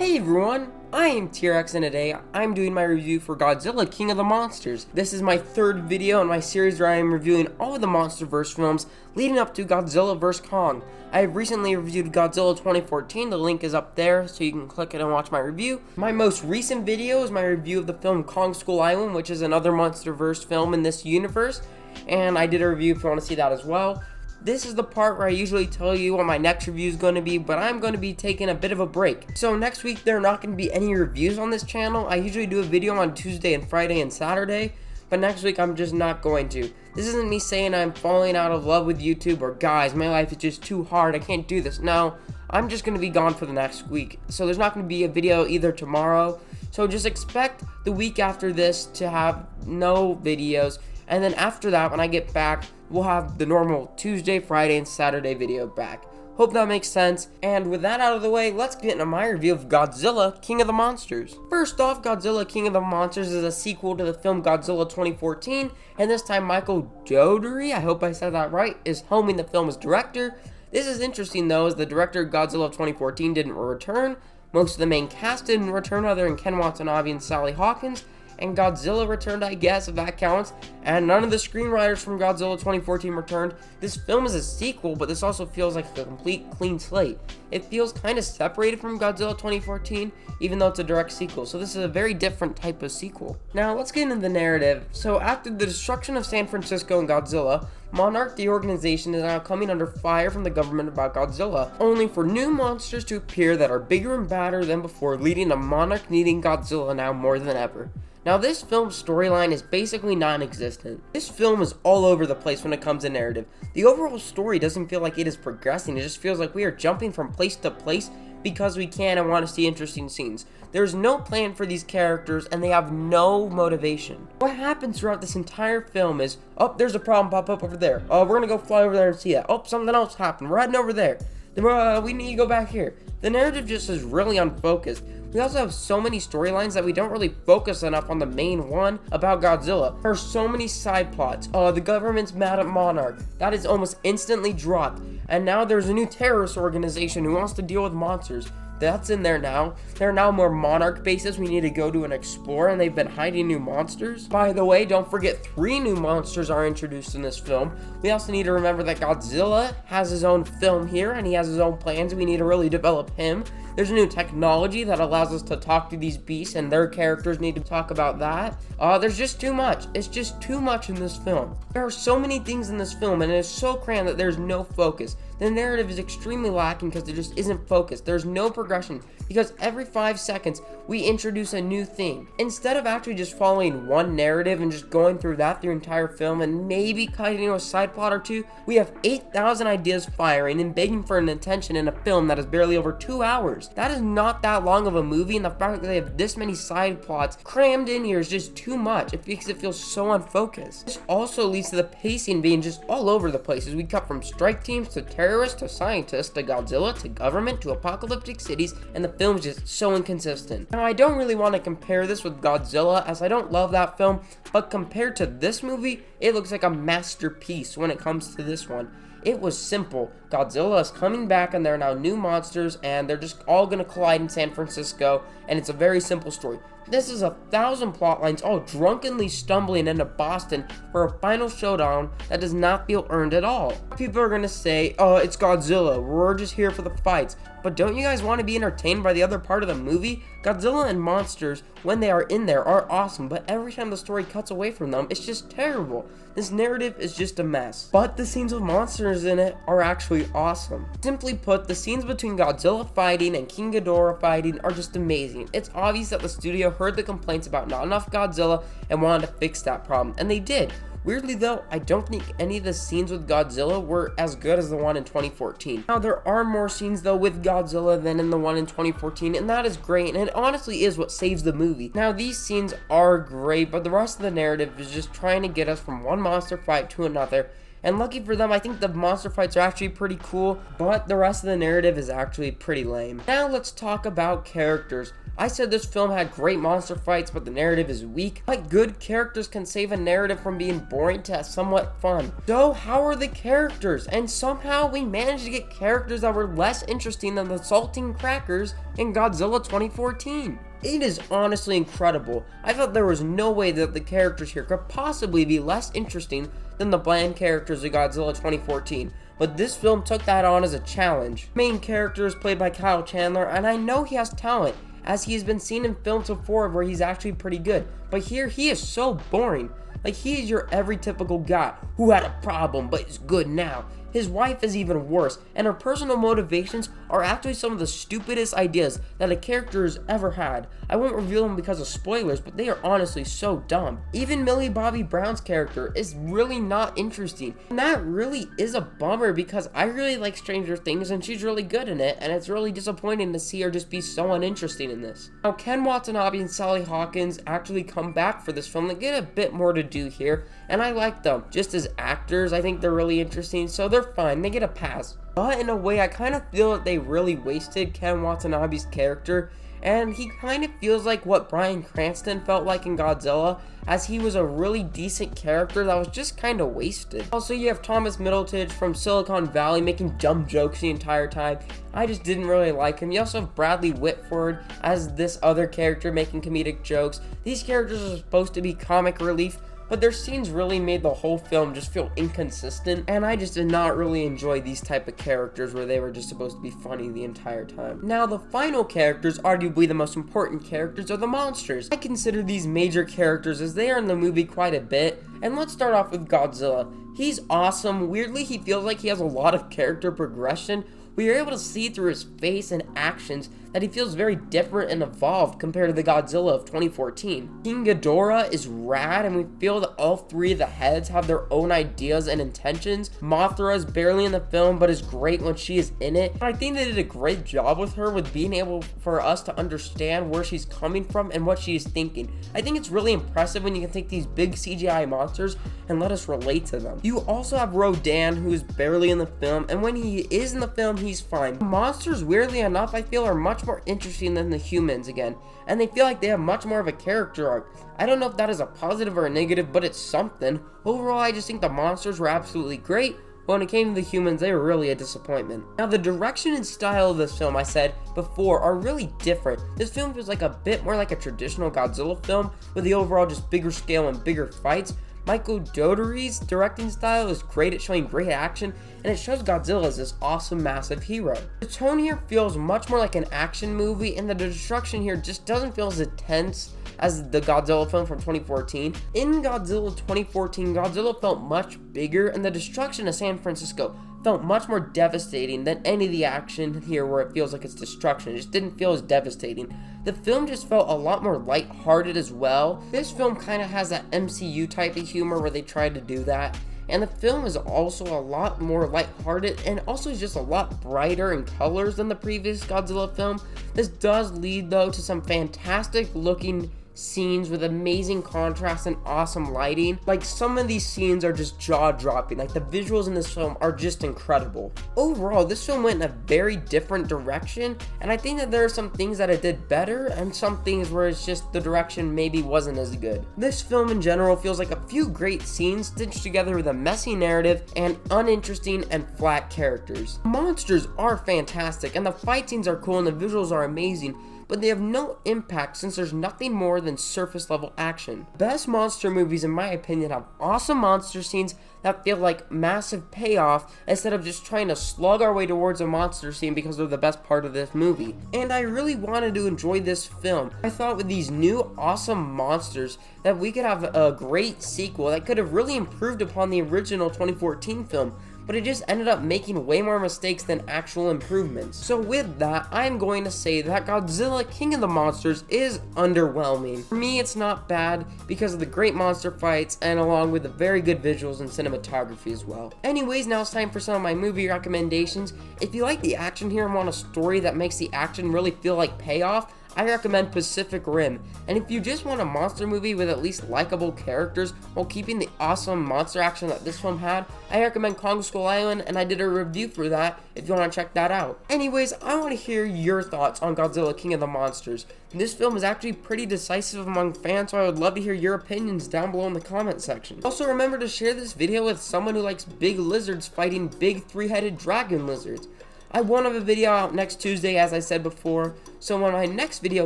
Hey everyone, I am T-Rex and today I'm doing my review for Godzilla King of the Monsters. This is my third video in my series where I am reviewing all of the MonsterVerse films leading up to Godzilla Vs Kong. I have recently reviewed Godzilla 2014, the link is up there so you can click it and watch my review. My most recent video is my review of the film Kong Skull Island, which is another MonsterVerse film in this universe, and I did a review if you want to see that as well. This is the part where I usually tell you what my next review is going to be, but I'm going to be taking a bit of a break. So next week there are not going to be any reviews on this channel. I usually do a video on Tuesday and Friday and Saturday, but next week I'm just not going to. This isn't me saying I'm falling out of love with YouTube or guys, my life is just too hard, I can't do this. No, I'm just going to be gone for the next week. So there's not going to be a video either tomorrow. So just expect the week after this to have no videos. And then after that, when I get back, we'll have the normal Tuesday, Friday, and Saturday video back. Hope that makes sense. And with that out of the way, let's get into my review of Godzilla King of the Monsters. First off, Godzilla King of the Monsters is a sequel to the film Godzilla 2014, and this time Michael Dougherty, I hope I said that right, is helming the film as director. This is interesting though, as the director of Godzilla 2014 didn't return. Most of the main cast didn't return other than Ken Watanabe and Sally Hawkins. And Godzilla returned, I guess, if that counts, and none of the screenwriters from Godzilla 2014 returned. This film is a sequel, but this also feels like a complete clean slate. It feels kind of separated from Godzilla 2014, even though it's a direct sequel, so this is a very different type of sequel. Now, let's get into the narrative. So, after the destruction of San Francisco and Godzilla, Monarch, the organization, is now coming under fire from the government about Godzilla, only for new monsters to appear that are bigger and badder than before, leading to Monarch needing Godzilla now more than ever. Now, this film's storyline is basically non-existent. This film is all over the place when it comes to narrative. The overall story doesn't feel like it is progressing, it just feels like we are jumping from place to place because we can and want to see interesting scenes. There's no plan for these characters and they have no motivation. What happens throughout this entire film is, oh, there's a problem pop up over there. Oh, we're gonna go fly over there and see that. Oh, something else happened. We're heading over there. We need to go back here. The narrative just is really unfocused. We also have so many storylines that we don't really focus enough on the main one about Godzilla. There are so many side plots. The government's mad at Monarch. That is almost instantly dropped. And now there's a new terrorist organization who wants to deal with monsters. That's in there now. There are now more Monarch bases we need to go to and explore, and they've been hiding new monsters. By the way, don't forget 3 new monsters are introduced in this film. We also need to remember that Godzilla has his own film here, and he has his own plans. We need to really develop him. There's a new technology that allows us to talk to these beasts, and their characters need to talk about that. There's just too much. It's just too much in this film. There are so many things in this film, and it is so crammed that there's no focus. The narrative is extremely lacking because there just isn't focus. There's no progression because every 5 seconds we introduce a new thing. Instead of actually just following one narrative and just going through that through entire film and maybe cutting into a side plot or two, we have 8,000 ideas firing and begging for an attention in a film that is barely over 2 hours. That is not that long of a movie, and the fact that they have this many side plots crammed in here is just too much. It makes it feel so unfocused. This also leads to the pacing being just all over the place as we cut from strike teams to terrorists to scientists to Godzilla to government to apocalyptic cities, and the film is just so inconsistent. Now, I don't really want to compare this with Godzilla as I don't love that film, but compared to this movie, it looks like a masterpiece when it comes to this one. It was simple. Godzilla is coming back and there are now new monsters and they're just all going to collide in San Francisco, and it's a very simple story. This is 1,000 plot lines all drunkenly stumbling into Boston for a final showdown that does not feel earned at all. People are going to say, oh, it's Godzilla, we're just here for the fights. But don't you guys want to be entertained by the other part of the movie? Godzilla and monsters, when they are in there, are awesome, but every time the story cuts away from them, it's just terrible. This narrative is just a mess. But the scenes with monsters in it are actually awesome. Simply put, the scenes between Godzilla fighting and King Ghidorah fighting are just amazing. It's obvious that the studio heard the complaints about not enough Godzilla and wanted to fix that problem, and they did. Weirdly though, I don't think any of the scenes with Godzilla were as good as the one in 2014. Now, there are more scenes though with Godzilla than in the one in 2014, and that is great, and it honestly is what saves the movie. Now, these scenes are great, but the rest of the narrative is just trying to get us from one monster fight to another. And lucky for them, I think the monster fights are actually pretty cool, but the rest of the narrative is actually pretty lame. Now let's talk about characters. I said this film had great monster fights, but the narrative is weak. Like, good characters can save a narrative from being boring to somewhat fun. So how are the characters? And somehow we managed to get characters that were less interesting than the saltine crackers in Godzilla 2014. It is honestly incredible. I thought there was no way that the characters here could possibly be less interesting than the bland characters of Godzilla 2014. But this film took that on as a challenge. The main character is played by Kyle Chandler, and I know he has talent, as he has been seen in films before where he's actually pretty good. But here, he is so boring. Like, he is your every typical guy who had a problem but is good now. His wife is even worse, and her personal motivations are actually some of the stupidest ideas that a character has ever had. I won't reveal them because of spoilers, but they are honestly so dumb. Even Millie Bobby Brown's character is really not interesting, and that really is a bummer because I really like Stranger Things and she's really good in it, and it's really disappointing to see her just be so uninteresting in this. Now, Ken Watanabe and Sally Hawkins actually come back for this film. They get a bit more to do here, and I like them. Just as actors, I think they're really interesting, so they're fine, they get a pass. But in a way, I kind of feel that they really wasted Ken Watanabe's character, and he kind of feels like what Bryan Cranston felt like in Godzilla, as he was a really decent character that was just kind of wasted. Also, you have Thomas Middleditch from Silicon Valley making dumb jokes the entire time. I just didn't really like him. You also have Bradley Whitford as this other character making comedic jokes. These characters are supposed to be comic relief, but their scenes really made the whole film just feel inconsistent, and I just did not really enjoy these type of characters where they were just supposed to be funny the entire time. Now, the final characters, arguably the most important characters, are the monsters. I consider these major characters as they are in the movie quite a bit, and let's start off with Godzilla. He's awesome. Weirdly, he feels like he has a lot of character progression. We are able to see through his face and actions that he feels very different and evolved compared to the Godzilla of 2014. King Ghidorah is rad, and we feel that all three of the heads have their own ideas and intentions. Mothra is barely in the film, but is great when she is in it. And I think they did a great job with her with being able for us to understand where she's coming from and what she is thinking. I think it's really impressive when you can take these big CGI monsters and let us relate to them. You also have Rodan, who is barely in the film, and when he is in the film, he's fine. The monsters, weirdly enough, I feel are much more interesting than the humans again, and they feel like they have much more of a character arc. I don't know if that is a positive or a negative, but it's something. Overall, I just think the monsters were absolutely great, but when it came to the humans, they were really a disappointment. Now, the direction and style of this film, I said before, are really different. This film feels like a bit more like a traditional Godzilla film, with the overall just bigger scale and bigger fights. Michael Dougherty's directing style is great at showing great action, and it shows Godzilla as this awesome, massive hero. The tone here feels much more like an action movie, and the destruction here just doesn't feel as intense as the Godzilla film from 2014. In Godzilla 2014, Godzilla felt much bigger, and the destruction of San Francisco felt much more devastating than any of the action here where it feels like it's destruction. It just didn't feel as devastating. The film just felt a lot more lighthearted as well. This film kind of has that MCU type of humor where they tried to do that. And the film is also a lot more lighthearted and also is just a lot brighter in colors than the previous Godzilla film. This does lead though to some fantastic looking scenes with amazing contrast and awesome lighting. Like, some of these scenes are just jaw-dropping. Like, the visuals in this film are just incredible. Overall, this film went in a very different direction, and I think that there are some things that it did better and some things where it's just the direction maybe wasn't as good. This film in general feels like a few great scenes stitched together with a messy narrative and uninteresting and flat characters. The monsters are fantastic, and the fight scenes are cool, and the visuals are amazing, but they have no impact since there's nothing more than surface level action. Best monster movies, in my opinion, have awesome monster scenes that feel like massive payoff instead of just trying to slug our way towards a monster scene because they're the best part of this movie. And I really wanted to enjoy this film. I thought with these new awesome monsters that we could have a great sequel that could have really improved upon the original 2014 film, but it just ended up making way more mistakes than actual improvements. So with that, I'm going to say that Godzilla King of the Monsters is underwhelming. For me, it's not bad because of the great monster fights and along with the very good visuals and cinematography as well. Anyways, now it's time for some of my movie recommendations. If you like the action here and want a story that makes the action really feel like payoff, I recommend Pacific Rim. And if you just want a monster movie with at least likable characters while keeping the awesome monster action that this film had, I recommend Kong Skull Island, and I did a review for that if you want to check that out. Anyways, I want to hear your thoughts on Godzilla King of the Monsters. This film is actually pretty decisive among fans, so I would love to hear your opinions down below in the comment section. Also, remember to share this video with someone who likes big lizards fighting big three-headed dragon lizards. I won't have a video out next Tuesday, as I said before, so when my next video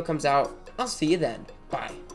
comes out, I'll see you then. Bye.